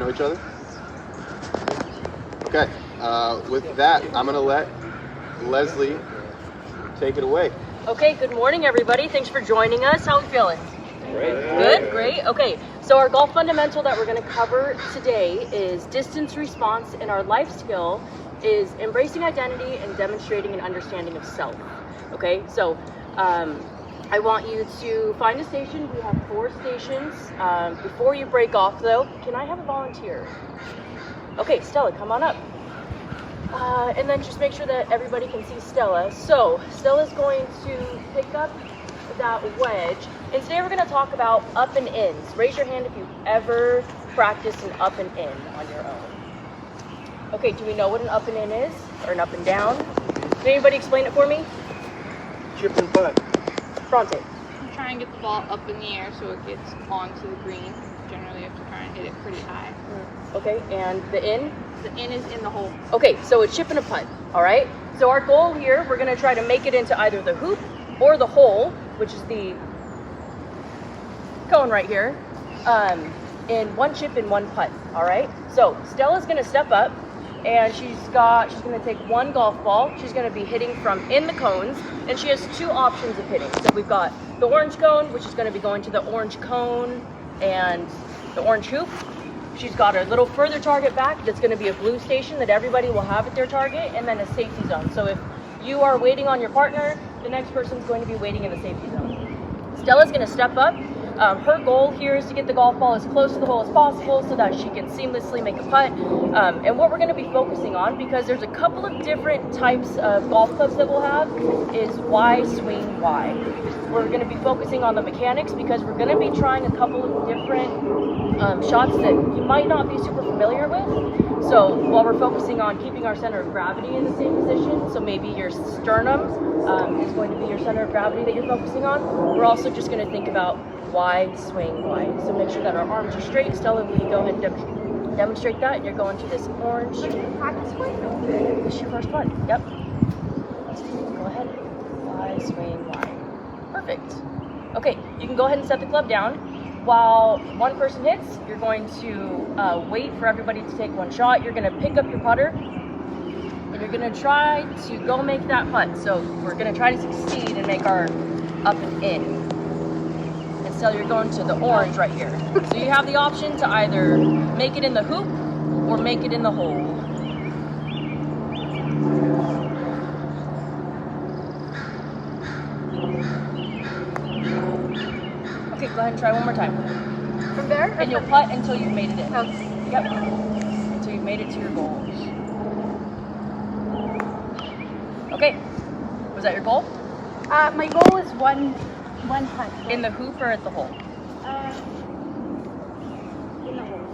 know each other? Okay. With that, I'm going to let Leslie take it away. Okay, good morning, everybody. Thanks for joining us. How are we feeling? Great. Good, great. Okay, so our golf fundamental that we're going to cover today is distance response, and our life skill is embracing identity and demonstrating an understanding of self. Okay, so I want you to find a station. We have 4 stations. Before you break off, though, can I have a volunteer? Okay, Stella, come on up. And then just make sure that everybody can see Stella. So Stella's going to pick up that wedge. And today we're going to talk about up and ins. Raise your hand if you've ever practiced an up and in on your own. Okay, do we know what an up and in is? Or an up and down? Can anybody explain it for me? Chip and putt. Fronte. You try and get the ball up in the air so it gets onto the green. Generally you have to try and hit it pretty high. Okay, and the in? The in is in the hole. Okay, so it's chip and a putt, all right? So our goal here, we're gonna try to make it into either the hoop or the hole, which is the cone right here, in 1 chip and 1 putt, all right? So Stella's gonna step up, and she's gonna take 1 golf ball. She's gonna be hitting from in the cones, and she has 2 options of hitting. So we've got the orange cone, which is gonna be going to the orange cone and the orange hoop. She's got a little further target back that's going to be a blue station that everybody will have at their target, and then a safety zone. So if you are waiting on your partner, the next person's going to be waiting in the safety zone. Stella's going to step up. Her goal here is to get the golf ball as close to the hole as possible so that she can seamlessly make a putt. And what we're going to be focusing on, because there's a couple of different types of golf clubs that we'll have, is why swing why. We're going to be focusing on the mechanics because we're going to be trying a couple of different shots that you might not be super familiar with. So while we're focusing on keeping our center of gravity in the same position, so maybe your sternum is going to be your center of gravity that you're focusing on, we're also just going to think about wide swing wide. So make sure that our arms are straight. Stella, will you go ahead and demonstrate that? And you're going to this orange. Practice one? This is your first one. Yep. Go ahead. Wide swing wide. Perfect. Okay, you can go ahead and set the club down. While one person hits, you're going to wait for everybody to take 1 shot. You're going to pick up your putter, and you're going to try to go make that putt. So we're going to try to succeed and make our up and in. So you're going to the orange right here. So you have the option to either make it in the hoop or make it in the hole. Okay, go ahead and try one more time. From there? And you'll putt until you've made it in. Okay. Yep. Until you've made it to your goal. Okay. Was that your goal? My goal is one putt. In the hoop or at the hole? In the hole.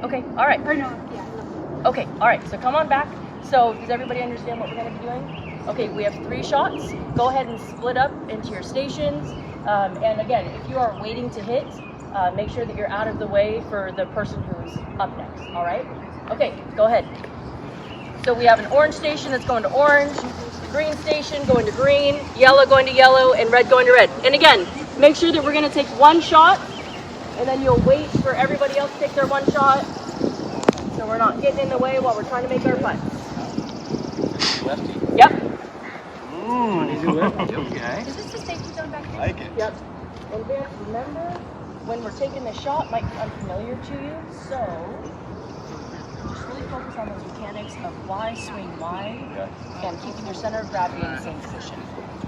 Okay, all right. Or no, yeah, in the hole. Okay, all right, so come on back. So does everybody understand what we're going to be doing? Okay, we have 3 shots. Go ahead and split up into your stations. And again, if you are waiting to hit, make sure that you're out of the way for the person who's up next, all right? Okay, go ahead. So we have an orange station that's going to orange, green station going to green, yellow going to yellow, and red going to red. And again, make sure that we're going to take 1 shot, and then you'll wait for everybody else to take their 1 shot, so we're not getting in the way while we're trying to make our putts. Lefty. Yep. Okay. Is this the safety zone back there? Like it. Yep. And then remember, when we're taking the shot, might be unfamiliar to you, so just really focus on those mechanics of why swing wide and keeping your center of gravity in the same position.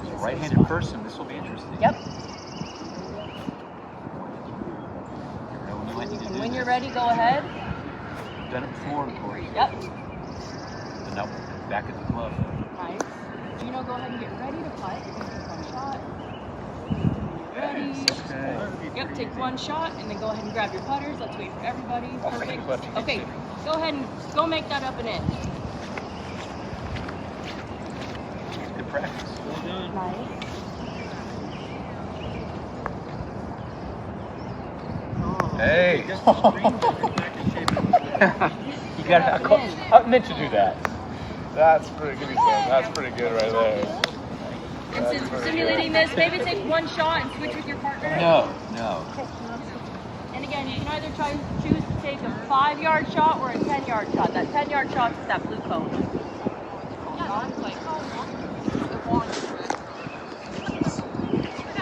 As a right-handed person, this will be interesting. Yep. And When you're ready, go ahead. Done it before, of course. Yep. And now back at the club. Nice. You know, go ahead and get ready to putt. You're going to take 1 shot. Ready. Okay. Yep, take 1 shot and then go ahead and grab your putters. Let's wait for everybody. Perfect. Okay, go ahead and go make that up and in. Good practice. Well done. Nice. Hey. You got. I meant to do that. That's pretty good. That's pretty good right there. And since we're simulating this, maybe take 1 shot and switch with your partner. No. And again, you can either choose to take take a 5-yard shot or a 10-yard shot. That 10-yard shot is that blue cone.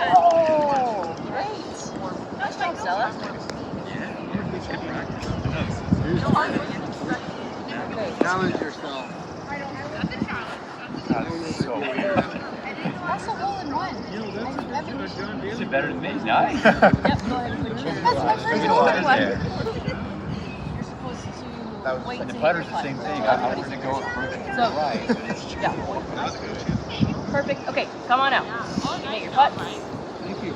Oh, great. Nice job, Stella. Challenge yourself. That's a hole in one. Is it better than me? Nice. Yep, go ahead and put your That's my first Look hole at in the putter one. there. You're supposed to That was- wait And the till putter's you the same putt. thing. I wanted to go approach it to So- the right, but it's Yeah. Perfect. Okay, come on out. You can make your putt. Thank you.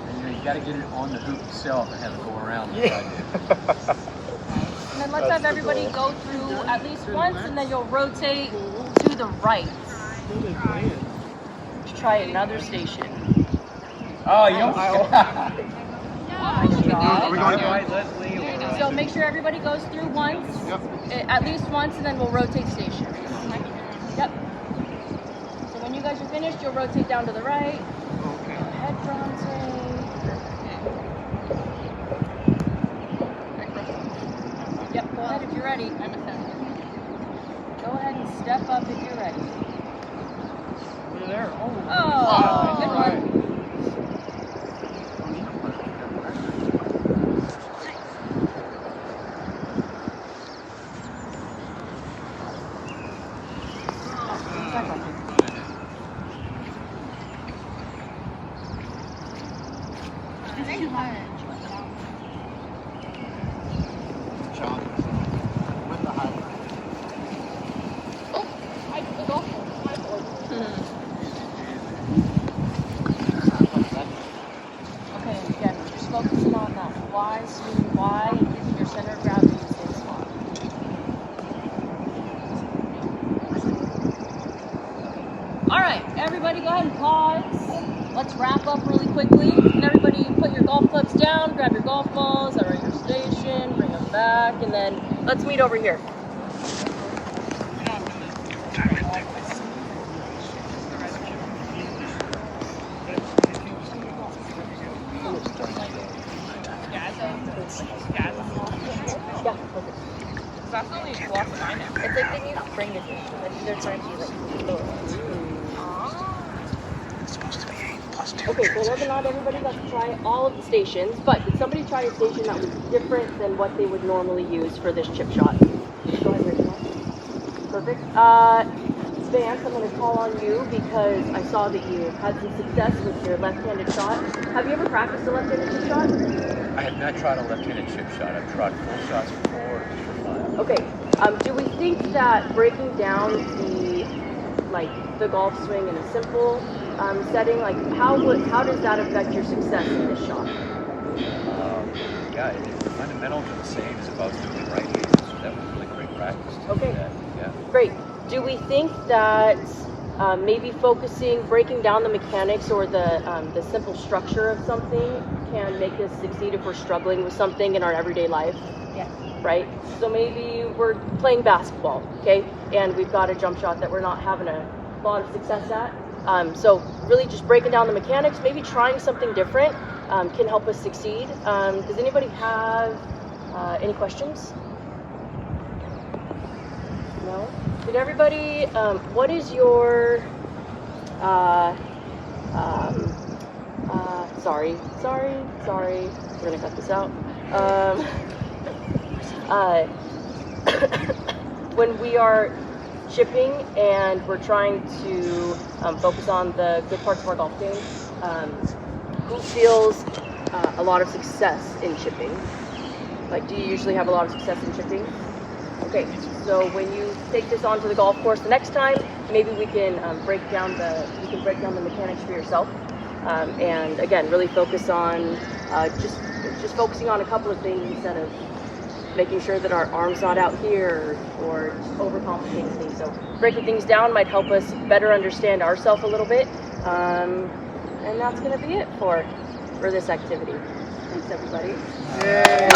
And you got to get it on the hoop itself and have it go around the side. And then let's have everybody go through at least once, and then you'll rotate to the right. Let's try another station. Oh, you almost got Nice job. Are we going All right, again? Leslie. So make sure everybody goes through once, at least once, and then we'll rotate station. Yep. So when you guys are finished, you'll rotate down to the right. Okay. Go ahead, Bronte. Yep, go ahead if you're ready. I'm a 7. Go ahead and step up if you're ready. Over there. Oh, good one. John. With the high. Okay, and again, just focusing on that Y, swinging Y, and keeping your center of gravity in the same spot. All right, everybody go ahead and pause. Let's wrap up really quickly. And everybody put your golf clubs down, grab your golf balls that are at your station, bring them back, and then let's meet over here. Yeah, perfect. That's only block 9 now. It's like they need spring edition. Like they're trying to like lower it. Okay, so whether or not everybody got to try all of the stations, but did somebody try a station that was different than what they would normally use for this chip shot? Go ahead, Rachel. Perfect. Vance, I'm going to call on you because I saw that you had some success with your left-handed shot. Have you ever practiced a left-handed chip shot? I have not tried a left-handed chip shot. I've tried full shots before, just for fun. Okay. Do we think that breaking down the golf swing in a simple setting, like how does that affect your success in this shot? Yeah, the fundamentals are the same as if I was doing it right handed, so that was really great practice to Okay. do that. Yeah. Great. Do we think that maybe breaking down the mechanics or the simple structure of something can make us succeed if we're struggling with something in our everyday life? Yes. Right? So maybe we're playing basketball, okay? And we've got a jump shot that we're not having a lot of success at. So really just breaking down the mechanics, maybe trying something different can help us succeed. Does anybody have any questions? No? Did everybody, what is your, sorry, we're gonna cut this out. When we are chipping and we're trying to focus on the good parts of our golf game, who feels a lot of success in chipping? Like, do you usually have a lot of success in chipping? Okay, so when you take this onto the golf course the next time, maybe we can break down the mechanics for yourself, and again, really focus on just focusing on a couple of things instead of making sure that our arm's not out here or just overcomplicating things. So breaking things down might help us better understand ourselves a little bit, and that's going to be it for this activity. Thanks, everybody. Yay.